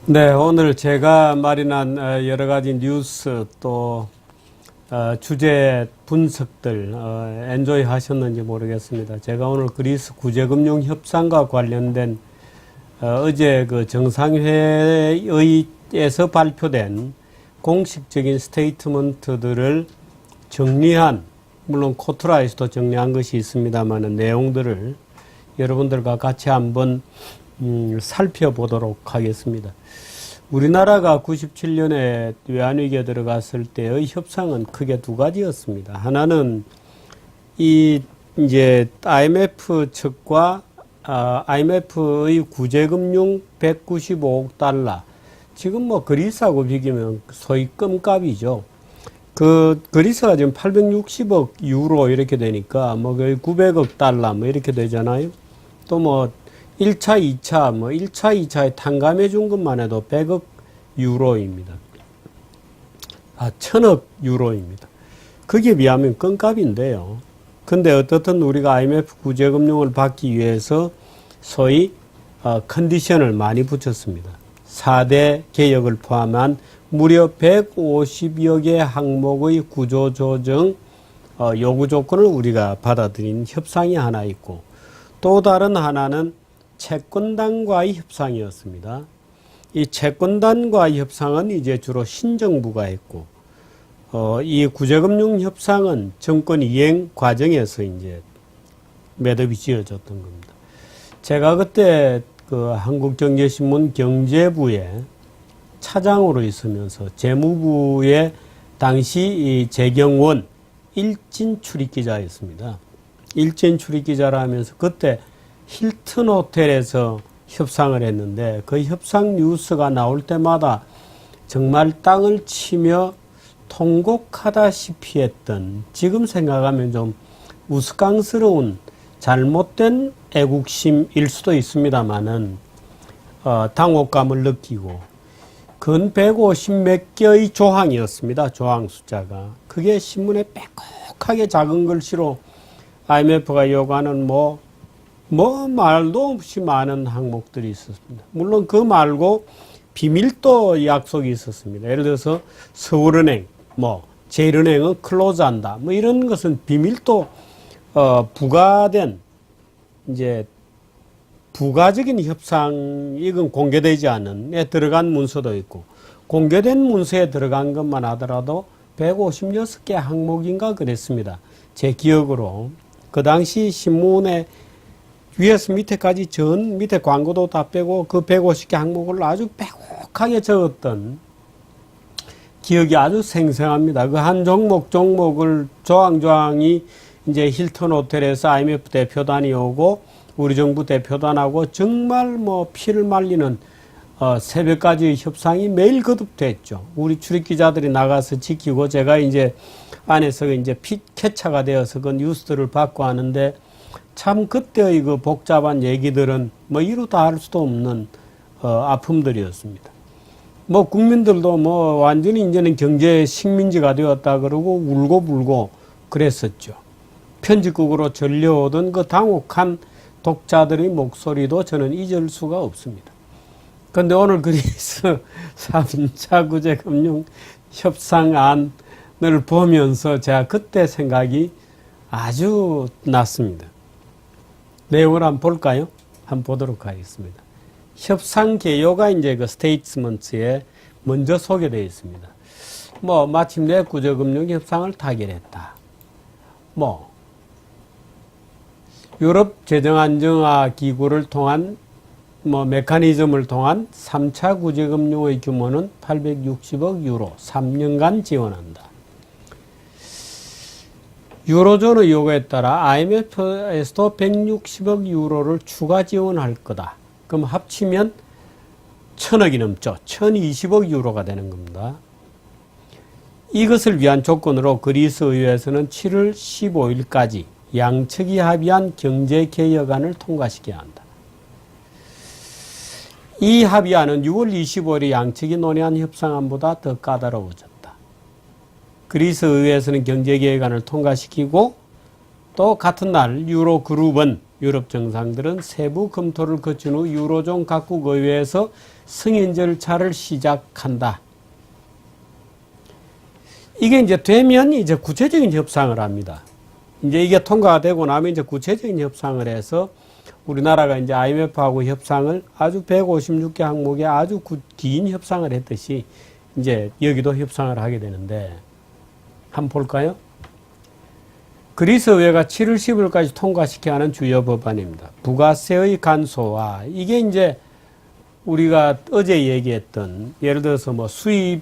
네, 오늘 제가 마련한 여러 가지 뉴스 또 주제 분석들 엔조이 하셨는지 모르겠습니다. 제가 오늘 그리스 구제금융 협상과 관련된 어제 그 정상회의에서 발표된 공식적인 스테이트먼트들을 정리한, 물론 코트라에서도 정리한 것이 있습니다만 내용들을 여러분들과 같이 한번 살펴보도록 하겠습니다. 우리나라가 97년에 외환위기에 들어갔을 때의 협상은 크게 두 가지였습니다. 하나는 이제 IMF 측과 IMF의 구제금융 195억 달러. 지금 뭐 그리스하고 비교하면 소위 껌값이죠. 그리스가 지금 860억 유로 이렇게 되니까 뭐 거의 900억 달러 뭐 이렇게 되잖아요. 또 뭐 1차, 2차, 2차에 탕감해 준 것만 해도 100억 유로입니다. 1000억 유로입니다. 거기에 비하면 껌값인데요. 근데 어떻든 우리가 IMF 구제금융을 받기 위해서 소위 컨디션을 많이 붙였습니다. 4대 개혁을 포함한 무려 150여 개 항목의 구조조정 요구 조건을 우리가 받아들인 협상이 하나 있고, 또 다른 하나는 채권단과의 협상이었습니다. 이 채권단과의 협상은 이제 주로 신정부가 했고, 이 구제금융 협상은 정권 이행 과정에서 이제 매듭이 지어졌던 겁니다. 제가 그때 그 한국경제신문 경제부에 차장으로 있으면서 재무부의 당시 이 재경원 일진 출입기자였습니다. 일진 출입기자라 하면서 그때 힐튼 호텔에서 협상을 했는데, 그 협상 뉴스가 나올 때마다 정말 땅을 치며 통곡하다시피 했던, 지금 생각하면 좀 우스꽝스러운 잘못된 애국심일 수도 있습니다만은 당혹감을 느끼고, 근 150몇 개의 조항이었습니다. 조항 숫자가. 그게 신문에 빼곡하게 작은 글씨로 IMF가 요구하는 말도 없이 많은 항목들이 있었습니다. 물론 그 말고 비밀도 약속이 있었습니다. 예를 들어서 서울은행, 제일은행은 클로즈한다. 이런 것은 비밀도 부과된 이제 부가적인 협상, 이건 공개되지 않은 에 들어간 문서도 있고, 공개된 문서에 들어간 것만 하더라도 156개 항목인가 그랬습니다. 제 기억으로. 그 당시 신문에 위에서 밑에까지 밑에 광고도 다 빼고 그 150개 항목을 아주 빼곡하게 적었던 기억이 아주 생생합니다. 그 한 종목을 조항이 이제 힐튼 호텔에서 IMF 대표단이 오고 우리 정부 대표단하고 정말 피를 말리는 새벽까지 협상이 매일 거듭됐죠. 우리 출입기자들이 나가서 지키고, 제가 이제 안에서 이제 캐차가 되어서 그 뉴스들을 받고 하는데, 참 그때의 그 복잡한 얘기들은 이루 다 할 수도 없는 아픔들이었습니다. 국민들도 완전히 이제는 경제 식민지가 되었다 그러고 울고 불고 그랬었죠. 편집국으로 전려오던 그 당혹한 독자들의 목소리도 저는 잊을 수가 없습니다. 그런데 오늘 그리스 3차 구제금융 협상안을 보면서 제가 그때 생각이 아주 났습니다. 내용을 한번 볼까요? 한번 보도록 하겠습니다. 협상 개요가 이제 그 스테이트먼트에 먼저 소개되어 있습니다. 마침내 구제금융 협상을 타결했다. 유럽 재정안정화 기구를 통한 메커니즘을 통한 3차 구제금융의 규모는 860억 유로, 3년간 지원한다. 유로존의 요구에 따라 IMF에서도 160억 유로를 추가 지원할 거다. 그럼 합치면 1000억이 넘죠. 1020억 유로가 되는 겁니다. 이것을 위한 조건으로 그리스 의회에서는 7월 15일까지 양측이 합의한 경제개혁안을 통과시켜야 한다. 이 합의안은 6월 25일에 양측이 논의한 협상안보다 더 까다로워졌다. 그리스 의회에서는 경제개혁안을 통과시키고, 또 같은 날 유로그룹은 유럽 정상들은 세부 검토를 거친 후 유로존 각국 의회에서 승인 절차를 시작한다. 이게 이제 되면 이제 구체적인 협상을 합니다. 이제 이게 통과가 되고 나면 이제 구체적인 협상을 해서 우리나라가 이제 IMF하고 협상을 아주 156개 항목에 아주 긴 협상을 했듯이 이제 여기도 협상을 하게 되는데 한번 볼까요? 그리스 의회가 7월 10일까지 통과시켜야 하는 주요 법안입니다. 부가세의 간소화. 이게 이제 우리가 어제 얘기했던 예를 들어서 뭐 수입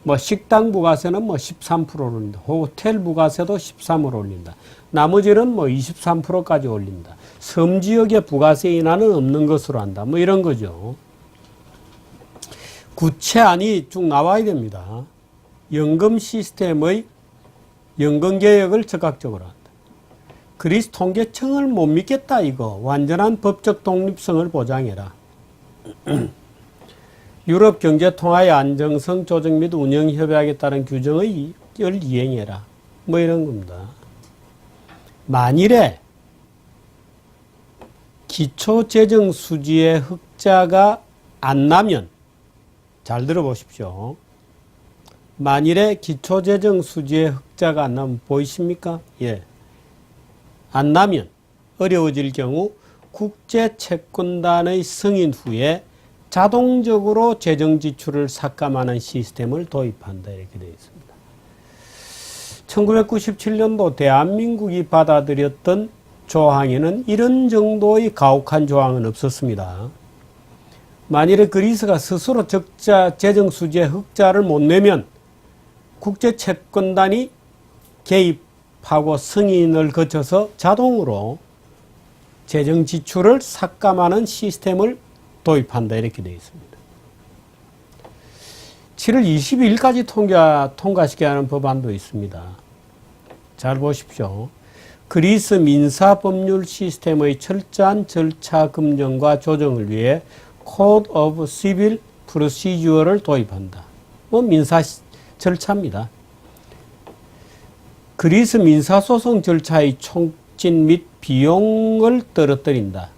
뭐 식당 부가세는 뭐 13%를 올린다. 호텔 부가세도 13%를 올린다. 나머지는 뭐 23%까지 올린다. 섬 지역의 부가세 인하는 없는 것으로 한다. 뭐 이런 거죠. 구체안이 쭉 나와야 됩니다. 연금 시스템의 연금 개혁을 적극적으로 한다. 그리스 통계청을 못 믿겠다 이거. 완전한 법적 독립성을 보장해라. 유럽 경제 통화의 안정성 조정 및 운영 협약에 따른 규정을 이행해라. 뭐 이런 겁니다. 만일에 기초재정 수지의 흑자가 안 나면 잘 들어보십시오. 만일에 기초재정 수지의 흑자가 안 나면 보이십니까? 예. 안 나면 어려워질 경우 국제채권단의 승인 후에 자동적으로 재정 지출을 삭감하는 시스템을 도입한다. 이렇게 되어 있습니다. 1997년도 대한민국이 받아들였던 조항에는 이런 정도의 가혹한 조항은 없었습니다. 만일에 그리스가 스스로 재정 수지의 흑자를 못 내면 국제채권단이 개입하고 승인을 거쳐서 자동으로 재정 지출을 삭감하는 시스템을 도입한다. 이렇게 되어 있습니다. 7월 22일까지 통과시켜야 하는 법안도 있습니다. 잘 보십시오. 그리스 민사법률 시스템의 철저한 절차 검증과 조정을 위해 Code of Civil Procedure를 도입한다. 뭐 민사 절차입니다. 그리스 민사소송 절차의 촉진 및 비용을 떨어뜨린다.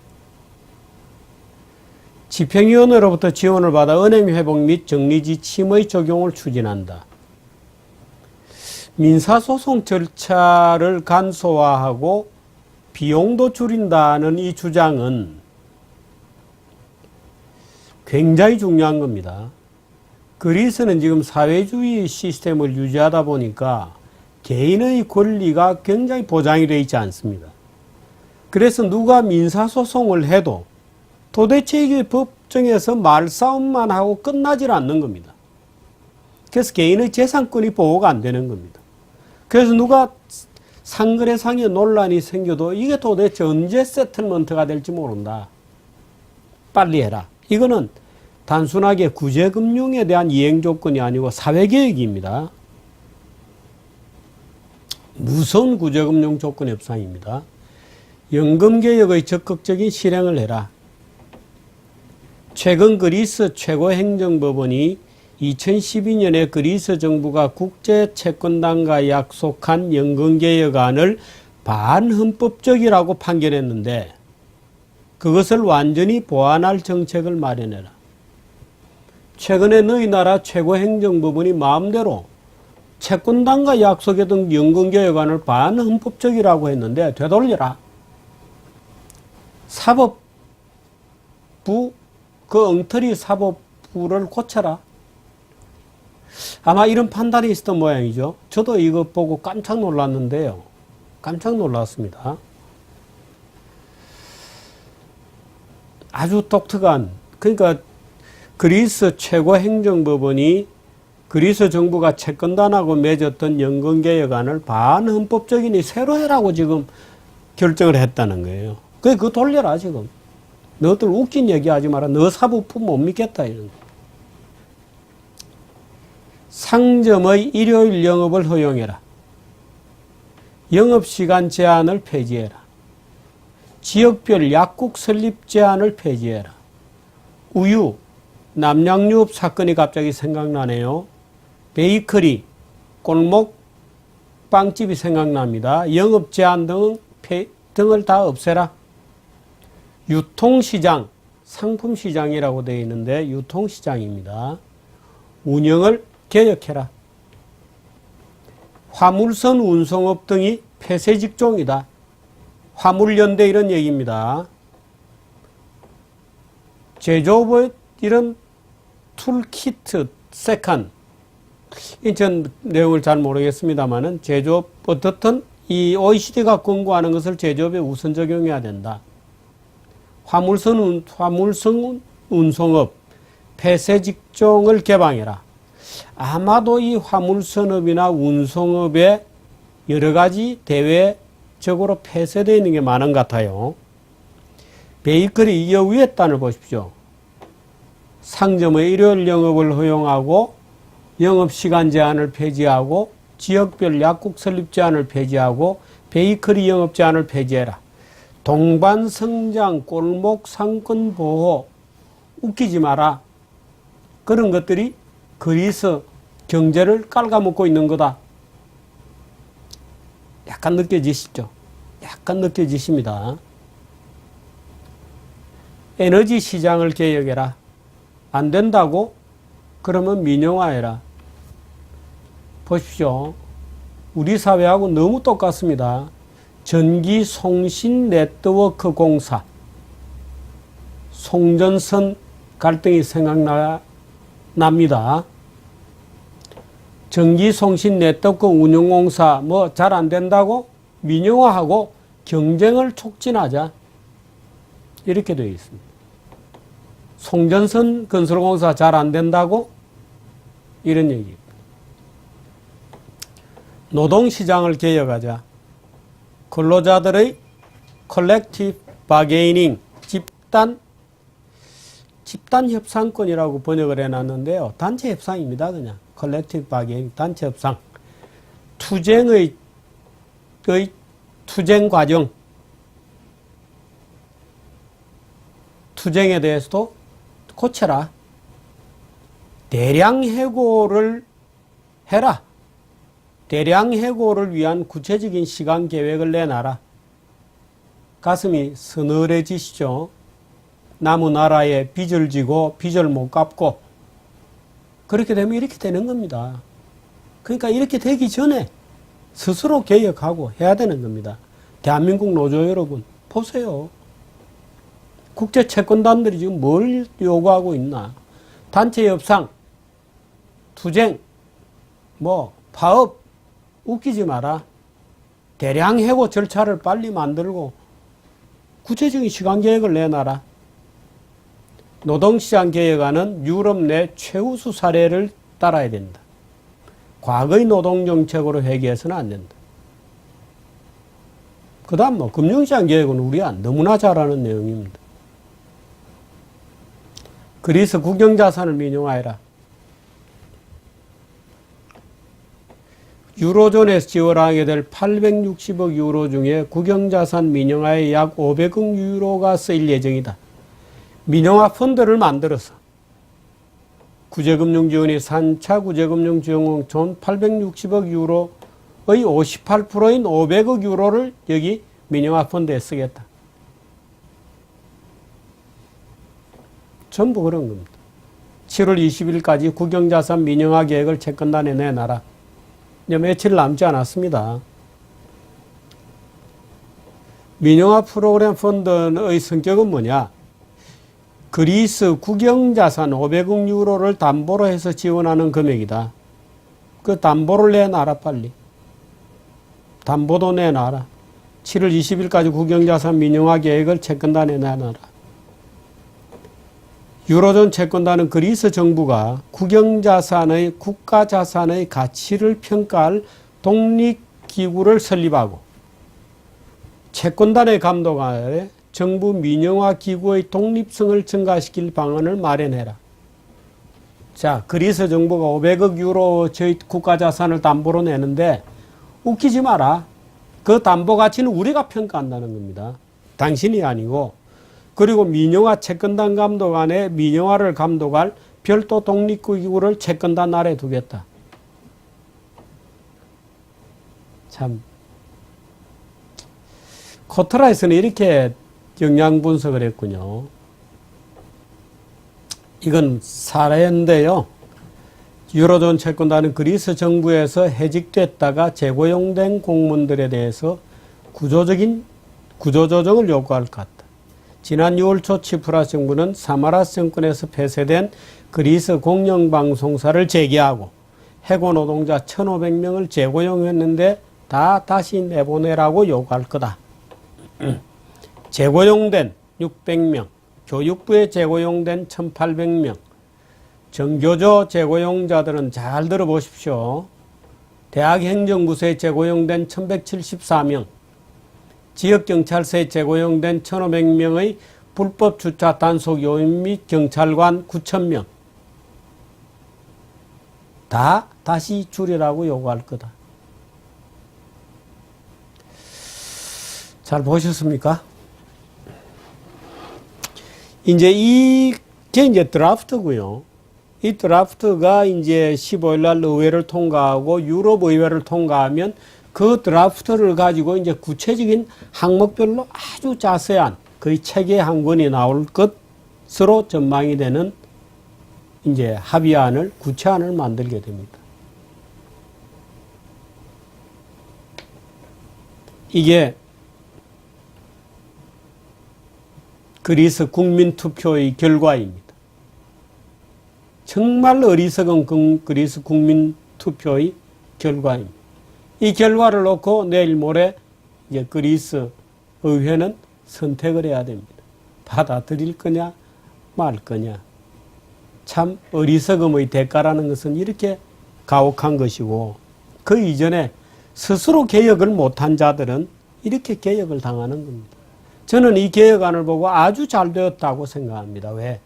집행위원회로부터 지원을 받아 은행회복 및 정리지 침의 적용을 추진한다. 민사소송 절차를 간소화하고 비용도 줄인다는 이 주장은 굉장히 중요한 겁니다. 그리스는 지금 사회주의 시스템을 유지하다 보니까 개인의 권리가 굉장히 보장이 되어 있지 않습니다. 그래서 누가 민사소송을 해도 도대체 이게 법정에서 말싸움만 하고 끝나질 않는 겁니다. 그래서 개인의 재산권이 보호가 안 되는 겁니다. 그래서 누가 상거래상의 논란이 생겨도 이게 도대체 언제 세틀먼트가 될지 모른다. 빨리 해라. 이거는 단순하게 구제금융에 대한 이행조건이 아니고 사회개혁입니다. 무서운 구제금융 조건 협상입니다. 연금개혁의 적극적인 실행을 해라. 최근 그리스 최고행정법원이 2012년에 그리스 정부가 국제채권단과 약속한 연금개혁안을 반헌법적이라고 판결했는데 그것을 완전히 보완할 정책을 마련해라. 최근에 너희 나라 최고행정법원이 마음대로 채권단과 약속했던 연금개혁안을 반헌법적이라고 했는데 되돌려라. 사법부 그 엉터리 사법부를 고쳐라. 아마 이런 판단이 있었던 모양이죠. 저도 이거 보고 깜짝 놀랐는데요. 깜짝 놀랐습니다. 아주 독특한, 그러니까 그리스 최고행정법원이 그리스 정부가 채권단하고 맺었던 연금개혁안을 반헌법적이니 새로 해라고 지금 결정을 했다는 거예요. 그거 돌려라 지금. 너희들 웃긴 얘기 하지 마라. 너 사법부 못 믿겠다 이런 거. 상점의 일요일 영업을 허용해라. 영업시간 제한을 폐지해라. 지역별 약국 설립 제한을 폐지해라. 우유, 남양유업 사건이 갑자기 생각나네요. 베이커리, 골목 빵집이 생각납니다. 영업 제한 등을 다 없애라. 유통시장, 상품시장이라고 되어 있는데 유통시장입니다. 운영을 개혁해라. 화물선 운송업 등이 폐쇄 직종이다. 화물연대 이런 얘기입니다. 제조업의 이런 툴키트, 세컨, 전 내용을 잘 모르겠습니다만은 제조업 어떻든 이 OECD가 권고하는 것을 제조업에 우선 적용해야 된다. 화물선 운송업 폐쇄 직종을 개방해라. 아마도 이 화물선업이나 운송업에 여러 가지 대외적으로 폐쇄되어 있는 게 많은 것 같아요. 베이커리 이 위에 단을 보십시오. 상점의 일요일 영업을 허용하고 영업시간 제한을 폐지하고 지역별 약국 설립 제한을 폐지하고 베이커리 영업 제한을 폐지해라. 동반성장, 골목 상권 보호, 웃기지 마라. 그런 것들이 그리스 경제를 깔아먹고 있는 거다. 약간 느껴지시죠? 약간 느껴지십니다. 에너지 시장을 개혁해라. 안 된다고? 그러면 민영화해라. 보십시오. 우리 사회하고 너무 똑같습니다. 전기송신네트워크 공사. 송전선 갈등이 생각납니다. 전기송신네트워크 운영공사 뭐 잘 안 된다고? 민영화하고 경쟁을 촉진하자. 이렇게 되어 있습니다. 송전선 건설공사 잘 안 된다고? 이런 얘기입니다. 노동시장을 개혁하자. 근로자들의 컬렉티브 바게이닝, 집단 협상권이라고 번역을 해놨는데요. 단체 협상입니다. 그냥 컬렉티브 바게이닝, 단체 협상. 투쟁의 투쟁 과정, 투쟁에 대해서도 고쳐라. 대량 해고를 해라. 대량 해고를 위한 구체적인 시간 계획을 내놔라. 가슴이 서늘해지시죠? 남의 나라에 빚을 지고 빚을 못 갚고 그렇게 되면 이렇게 되는 겁니다. 그러니까 이렇게 되기 전에 스스로 개혁하고 해야 되는 겁니다. 대한민국 노조 여러분 보세요. 국제 채권단들이 지금 뭘 요구하고 있나. 단체 협상, 투쟁, 파업 웃기지 마라. 대량 해고 절차를 빨리 만들고 구체적인 시간 계획을 내놔라. 노동시장 개혁안은 유럽 내 최우수 사례를 따라야 된다. 과거의 노동정책으로 회귀해서는 안 된다. 그 다음 금융시장 개혁은 우리가 너무나 잘 아는 내용입니다. 그리스 국영자산을 민영화해라. 유로존에서 지원하게 될 860억 유로 중에 국영자산 민영화에 약 500억 유로가 쓰일 예정이다. 민영화 펀드를 만들어서 구제금융지원이 3차 구제금융지원금 총 860억 유로의 58%인 500억 유로를 여기 민영화 펀드에 쓰겠다. 전부 그런 겁니다. 7월 20일까지 국영자산 민영화 계획을 채권단에 내놔라. 이제 며칠 남지 않았습니다. 민영화 프로그램 펀드의 성격은 뭐냐? 그리스 국영자산 500억 유로를 담보로 해서 지원하는 금액이다. 그 담보를 내놔라 빨리. 담보도 내놔라. 7월 20일까지 국영자산 민영화 계획을 채권단에 내놔라. 유로존 채권단은 그리스 정부가 국영자산의 국가자산의 가치를 평가할 독립기구를 설립하고 채권단의 감독 아래 정부 민영화 기구의 독립성을 증가시킬 방안을 마련해라. 자, 그리스 정부가 500억 유로 저희 국가자산을 담보로 내는데 웃기지 마라. 그 담보 가치는 우리가 평가한다는 겁니다. 당신이 아니고. 그리고 민영화 채권단 감독 안에 민영화를 감독할 별도 독립기구를 채권단 아래 두겠다. 참. 코트라에서는 이렇게 영양 분석을 했군요. 이건 사례인데요. 유로존 채권단은 그리스 정부에서 해직됐다가 재고용된 공무원들에 대해서 구조조정을 요구할 것 같다. 지난 6월 초 치프라스 정부는 사마라스 정권에서 폐쇄된 그리스 공영방송사를 재개하고 해고 노동자 1,500명을 재고용했는데 다 다시 내보내라고 요구할 거다. 재고용된 600명, 교육부에 재고용된 1,800명, 정교조 재고용자들은 잘 들어보십시오. 대학행정부서에 재고용된 1,174명, 지역경찰서에 재고용된 1,500명의 불법 주차 단속 요인 및 경찰관 9,000명, 다 다시 줄이라고 요구할 거다. 잘 보셨습니까? 이게 이제 드라프트고요. 이 드라프트가 이제 15일 날 의회를 통과하고 유럽 의회를 통과하면 그 드라프트를 가지고 이제 구체적인 항목별로 아주 자세한 거의 체계 한 권이 나올 것으로 전망이 되는 이제 합의안을, 구체안을 만들게 됩니다. 이게 그리스 국민투표의 결과입니다. 정말 어리석은 그리스 국민투표의 결과입니다. 이 결과를 놓고 내일 모레 이제 그리스 의회는 선택을 해야 됩니다. 받아들일 거냐 말 거냐. 참 어리석음의 대가라는 것은 이렇게 가혹한 것이고, 그 이전에 스스로 개혁을 못한 자들은 이렇게 개혁을 당하는 겁니다. 저는 이 개혁안을 보고 아주 잘 되었다고 생각합니다. 왜?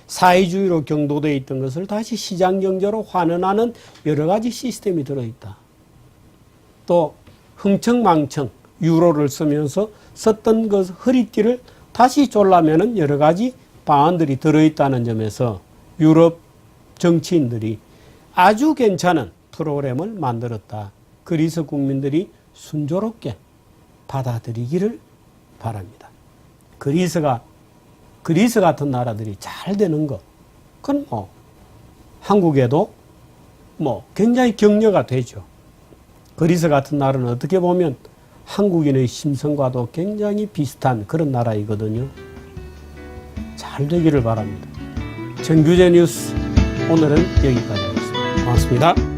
사회주의로 경도되어 있던 것을 다시 시장경제로 환원하는 여러 가지 시스템이 들어있다. 또 흥청망청 유로를 쓰면서 썼던 그 허리띠를 다시 졸라매는 여러 가지 방안들이 들어있다는 점에서 유럽 정치인들이 아주 괜찮은 프로그램을 만들었다. 그리스 국민들이 순조롭게 받아들이기를 바랍니다. 그리스 같은 나라들이 잘 되는 것, 그건 한국에도 굉장히 격려가 되죠. 그리스 같은 나라는 어떻게 보면 한국인의 심성과도 굉장히 비슷한 그런 나라이거든요. 잘 되기를 바랍니다. 정규제 뉴스 오늘은 여기까지 하겠습니다. 고맙습니다.